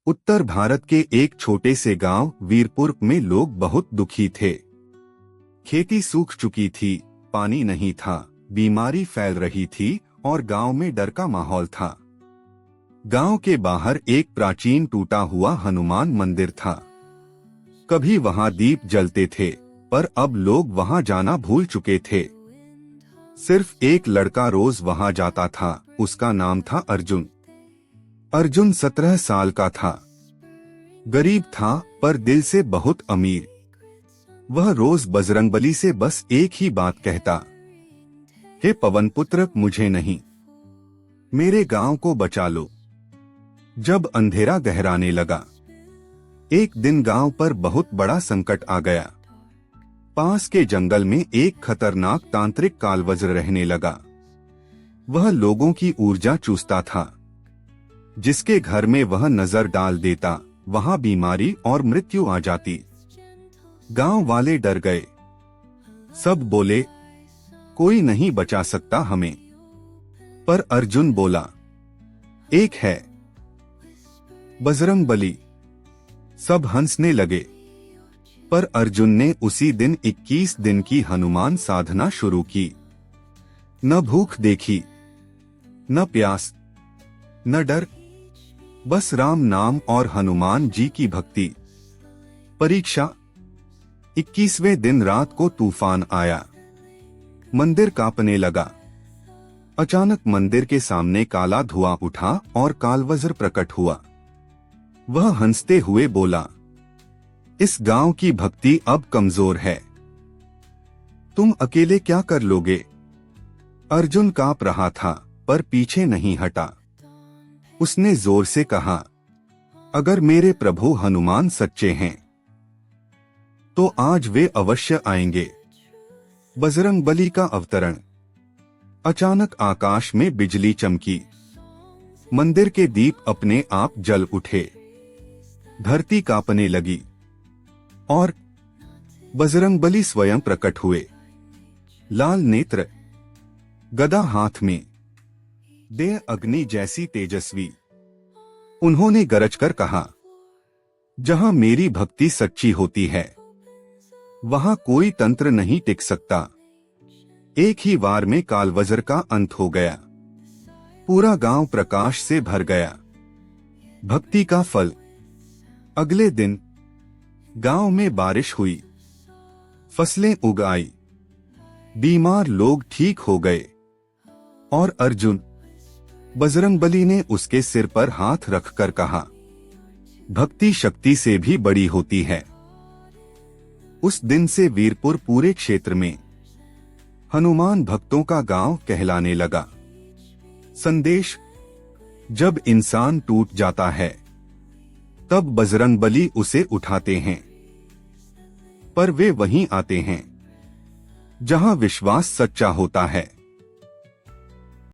उत्तर भारत के एक छोटे से गांव वीरपुर में लोग बहुत दुखी थे। खेती सूख चुकी थी, पानी नहीं था, बीमारी फैल रही थी और गांव में डर का माहौल था। गांव के बाहर एक प्राचीन टूटा हुआ हनुमान मंदिर था। कभी वहां दीप जलते थे, पर अब लोग वहां जाना भूल चुके थे। सिर्फ एक लड़का रोज वहां जाता था, उसका नाम था अर्जुन। अर्जुन 17 साल का था। गरीब था पर दिल से बहुत अमीर। वह रोज बजरंगबली से बस एक ही बात कहता, हे पवन पुत्र, मुझे नहीं, मेरे गांव को बचा लो। जब अंधेरा गहराने लगा, एक दिन गांव पर बहुत बड़ा संकट आ गया। पास के जंगल में एक खतरनाक तांत्रिक कालवज्र रहने लगा। वह लोगों की ऊर्जा चूसता था। जिसके घर में वह नजर डाल देता, वहां बीमारी और मृत्यु आ जाती। गांव वाले डर गए। सब बोले, कोई नहीं बचा सकता हमें। पर अर्जुन बोला, एक है, बजरंगबली। सब हंसने लगे। पर अर्जुन ने उसी दिन 21 दिन की हनुमान साधना शुरू की। न भूख देखी, न प्यास, न डर, बस राम नाम और हनुमान जी की भक्ति। परीक्षा। 21वें दिन रात को तूफान आया। मंदिर कांपने लगा। अचानक मंदिर के सामने काला धुआं उठा और कालवज्र प्रकट हुआ। वह हंसते हुए बोला, इस गांव की भक्ति अब कमजोर है। तुम अकेले क्या कर लोगे? अर्जुन कांप रहा था, पर पीछे नहीं हटा। उसने जोर से कहा, अगर मेरे प्रभु हनुमान सच्चे हैं, तो आज वे अवश्य आएंगे। बजरंगबली का अवतरण। अचानक आकाश में बिजली चमकी। मंदिर के दीप अपने आप जल उठे। धरती कांपने लगी और बजरंगबली स्वयं प्रकट हुए। लाल नेत्र, गदा हाथ में, देह अग्नि जैसी तेजस्वी। उन्होंने गरजकर कहा, जहां मेरी भक्ति सच्ची होती है, वहां कोई तंत्र नहीं टिक सकता। एक ही वार में कालवज्र का अंत हो गया। पूरा गांव प्रकाश से भर गया। भक्ति का फल। अगले दिन गांव में बारिश हुई। फसलें उग आई। बीमार लोग ठीक हो गए। और अर्जुन, बजरंगबली ने उसके सिर पर हाथ रखकर कहा, भक्ति शक्ति से भी बड़ी होती है। उस दिन से वीरपुर पूरे क्षेत्र में हनुमान भक्तों का गांव कहलाने लगा। संदेश। जब इंसान टूट जाता है, तब बजरंगबली उसे उठाते हैं। पर वे वहीं आते हैं जहां विश्वास सच्चा होता है।